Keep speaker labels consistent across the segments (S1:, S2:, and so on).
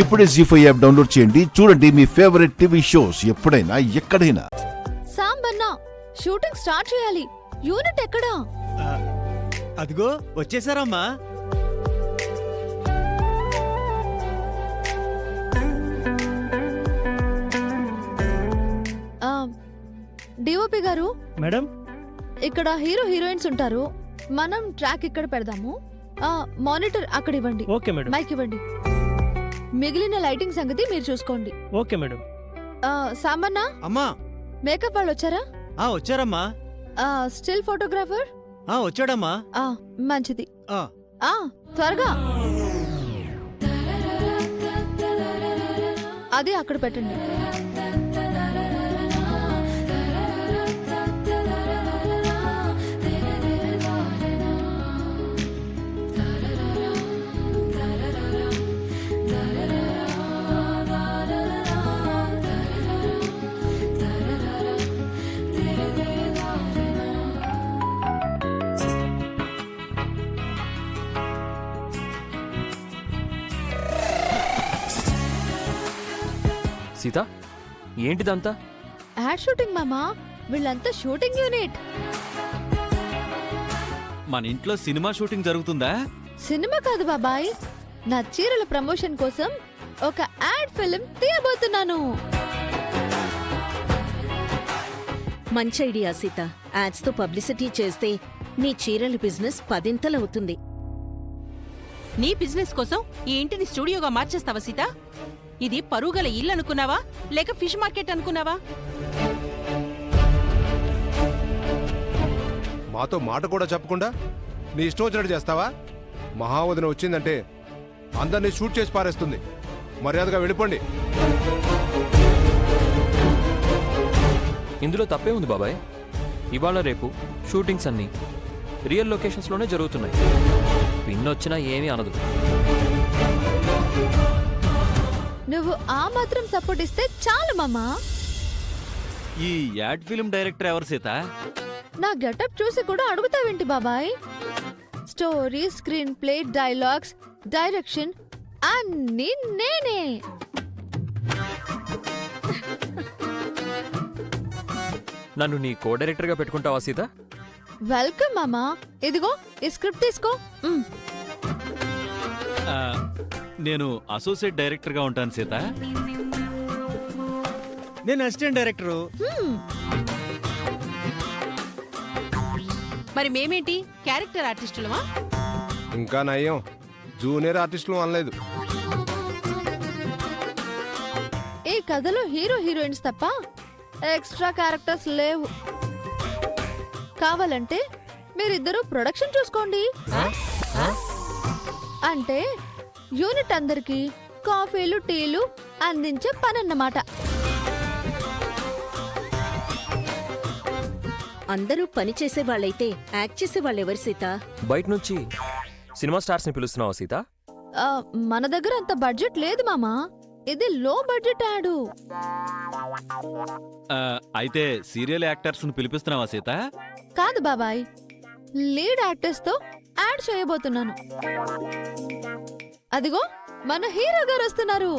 S1: ఇప్పుడే జీ5 app download చేయండి. చూడండి మీ ఫేవరెట్ టీవీ షోస్ ఎప్పుడైనా ఎక్కడైనా.
S2: సాంబన్న, షూటింగ్ స్టార్ట్ చేయాలి. యూనిట్ ఎక్కడా?
S3: అదిగో వచ్చేసారమ్మా.
S2: డిఓపి గారు,
S3: మేడం,
S2: ఇక్కడ హీరో హీరోయిన్స్ ఉంటారు. మనం ట్రాక్ ఇక్కడ పెడదాము. మానిటర్ అక్కడ ఇవ్వండి.
S3: Okay madam.
S2: మైక్ ఇవ్వండి. మిగిలిన లైటింగ్ సంగతి మీరు చూసుకోండి.
S3: Okay madam.
S2: సాంబన్న,
S3: అమ్మా.
S2: మేకప్ వాళ్ళు వచ్చారా?
S3: వచ్చారమ్మా.
S2: స్టిల్ ఫోటోగ్రాఫర్
S3: వచ్చాడమ్మా.
S2: మంచిది. త్వరగా అది అక్కడ పెట్టండి.
S4: సీత, ఏంటిదంతా?
S2: యాడ్ షూటింగ్ మామా. వీళ్ళంతా షూటింగ్ యూనిట్.
S5: మన ఇంట్లో సినిమా షూటింగ్ జరుగుతుందా?
S2: సినిమా కాదు బాబాయ్, నా చీరల ప్రమోషన్ కోసం ఒక యాడ్ ఫిల్మ్ తీయబోతున్నాను.
S6: మంచి ఐడియా సీత. యాడ్స్ తో పబ్లిసిటీ చేస్తే నీ చీరల బిజినెస్ 10x అవుతుంది.
S7: నీ బిజినెస్ కోసం ఈ ఇంటిని స్టూడియోగా మార్చేస్తావా సీత? ఇది పరుగల ఇల్లు అనుకున్నావా లేక ఫిష్ మార్కెట్ అనుకున్నావా?
S8: మాతో మాట కూడా చెప్పకుండా నీ ఇష్టం వచ్చినట్టు చేస్తావా? మహావదిన వచ్చిందంటే అందరినీ షూట్ చేసి పారేస్తుంది. మర్యాదగా వెళ్ళిపోండి.
S4: ఇందులో తప్పే ఉంది బాబాయ్. ఇవాళ రేపు షూటింగ్స్ అన్నీ రియల్ లొకేషన్స్లోనే జరుగుతున్నాయి. పిన్నొచ్చినా ఏమీ అనదు.
S2: నువ్వు ఆ మాత్రం సపోర్ట్ ఇస్తే చాలు మామా.
S5: ఈ యాడ్ ఫిల్మ్ డైరెక్టర్ ఎవరు సీత?
S2: నా గెటప్ చూసి కూడా అడుగుతావేంటి బాబాయ్? Story, screen play, dialogues, direction అన్నీ నేనే.
S4: నన్ను నీ కో డైరెక్టర్గా పెట్టుకుంటావా సీత?
S2: వెల్కమ్ మామా. ఇదిగో ఈ స్క్రిప్ట్ తీసుకో.
S5: నేను అసోసియేట్ డైరెక్టర్ గా ఉంటాను సీత.
S3: నేను అసిస్టెంట్ డైరెక్టరు.
S7: మరి మేమేంటి క్యారెక్టర్ ఆర్టిస్టులమా?
S8: ఇంకా నయ్యం, జూనియర్ ఆర్టిస్టులు అనలేదు.
S2: ఈ కథలో హీరో హీరోయిన్స్ తప్ప ఎక్స్ట్రా క్యారెక్టర్స్ లేవు. కావాలంటే మీరిద్దరూ ప్రొడక్షన్ చూసుకోండి. అంటే యూనిట్ అందరికి కాఫీలు, టీలు అందించే పనన్నమాట.
S6: అందరూ పని చేసే వాళ్ళైతే యాక్ట్ చేసే వాళ్ళెవరు సీత?
S4: బయట నుంచి సినిమా స్టార్స్ని పిలుస్తున్నావా సీత?
S2: మన దగ్గర అంత బడ్జెట్ లేదు మామా. ఇది లో బడ్జెట్ యాడు.
S5: అయితే సీరియల్ యాక్టర్స్ ను పిలిపిస్తున్నావా సీత?
S2: కాదు బాబాయ్, లీడ్ యాక్టర్స్ తో యాడ్ చేయబోతున్నాను. అదిగో మన హీరో గారు వస్తున్నారు.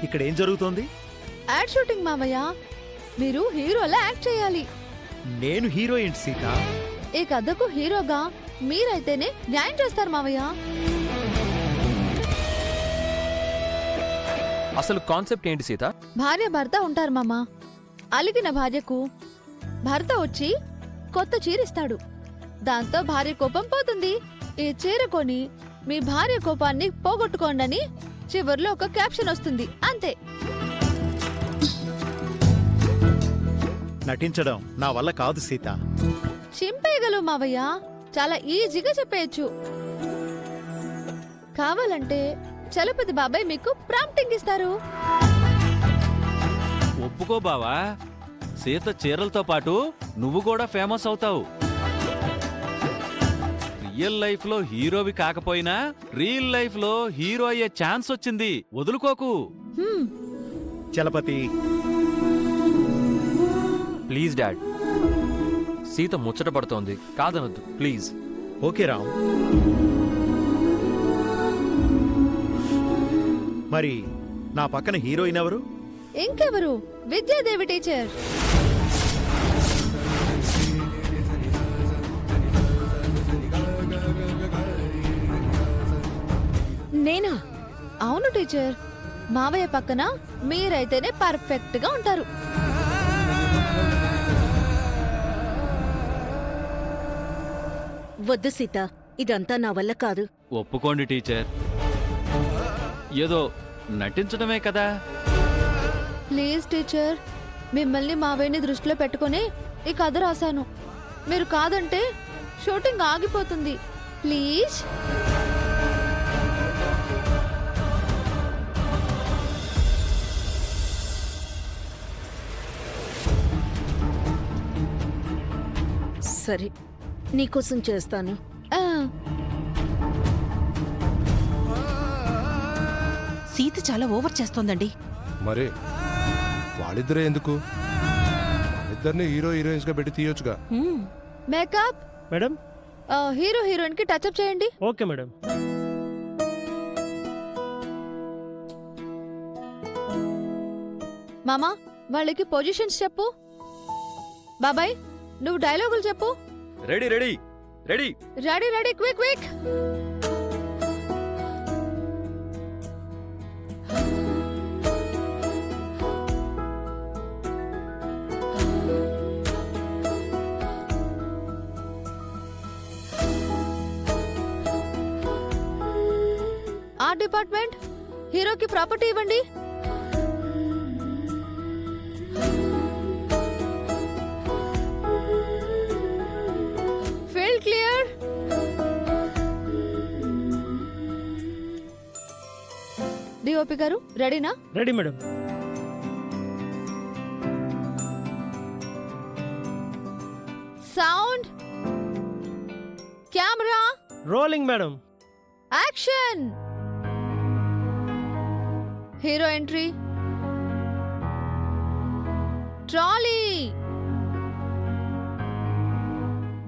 S3: ఇక్కడ ఏం జరుగుతోంది?
S2: యాడ్ షూటింగ్ మామయ్య. మీరు హీరోలా యాక్ట్ చేయాలి.
S3: నేను హీరోయిన్ సీత.
S2: ఈ కథకు హీరోగా మీరైతేనే న్యాయం చేస్తారు మావయ్య.
S4: అసలు కాన్సెప్ట్ ఏంటి సీత?
S2: భార్య భర్త ఉంటారు మామా. అలిగిన భార్యకు భర్త వచ్చి కొత్త చీరిస్తాడు. దాంతో భార్య కోపం పోతుంది. ఈ చీర కొని మీ భార్య కోపాన్ని పోగొట్టుకోండని చివర్లో ఒక క్యాప్షన్ వస్తుంది. అంతే.
S3: నటించడం నా వల్ల కాదు సీత.
S2: చింపేయగలవు మావయ్య. చాలా ఈజీగా చెప్పేయచ్చు. కావాలంటే చలపతి బాబాయ్ మీకు ప్రాంప్టింగ్ ఇస్తారు.
S5: ఒప్పుకో బావా, సీత చీరలతో పాటు నువ్వు కూడా ఫేమస్ అవుతావు. రియల్ లైఫ్ లో హీరోవి కాకపోయినా రియల్ లైఫ్ లో హీరో అయ్యే ఛాన్స్ వచ్చింది, వదులుకోకు.
S2: హ్మ్,
S3: చలపతి,
S4: ప్లీజ్ డాడ్, సీత ముచ్చట పడుతోంది, కాదనొద్దు ప్లీజ్.
S3: ఓకే రామ్. మరి నా పక్కన హీరోయిన్ ఎవరు?
S2: ఇంకెవరు? విద్యాదేవి టీచర్.
S6: నేనా?
S2: అవును టీచర్, మావయ్య పక్కన మీరైతేనే పర్ఫెక్ట్ గా ఉంటారు.
S6: వద్దు సీత, ఇదంతా నా వల్ల కాదు.
S5: ఒప్పుకోండి టీచర్, ఏదో నటించడమే కదా.
S2: ప్లీజ్ టీచర్, మిమ్మల్ని మావయ్యని దృష్టిలో పెట్టుకుని ఈ కథ రాశాను. మీరు కాదంటే షూటింగ్ ఆగిపోతుంది. ప్లీజ్.
S6: సరే, నీకోసం చేస్తాను.
S2: ఆ,
S7: సీత చాలా ఓవర్ చేస్తోందండి.
S8: మరి వాళ్ళిద్దరే ఎందుకు? వాళ్ళిద్దరిని హీరో హీరోయిన్స్ గా పెట్టి తీయొచ్చుగా.
S7: హ్మ్.
S2: మేకప్.
S9: మేడం.
S2: హీరో హీరోయిన్ కి టచ్అప్ చేయండి.
S9: Okay madam.
S2: మామా, వాళ్ళకి పొజిషన్స్ చెప్పు. బాబాయ్, నువ్వు డైలాగులు చెప్పు.
S5: Ready ready ready.
S2: Ready ready, quick quick. Art department, హీరోకి ప్రాపర్టీ ఇవ్వండి. Field clear. డిఓపి గారు రెడీనా?
S9: Ready madam.
S2: Sound, camera,
S9: rolling madam.
S2: Action. Hero entry. Trolley.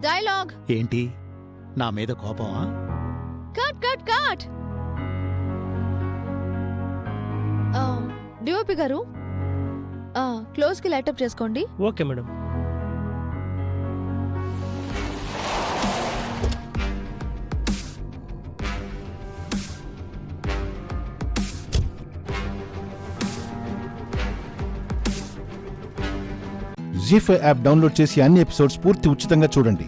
S2: Dialogue.
S3: ఏంటి, నా మీద కోపమా?
S2: Cut cut cut. డిఓపి గారు, క్లోజ్ కి లైటప్ చేసుకోండి.
S9: Okay madam.
S1: Zee five app download చేసి అన్ని ఎపిసోడ్స్ పూర్తి ఉచితంగా చూడండి.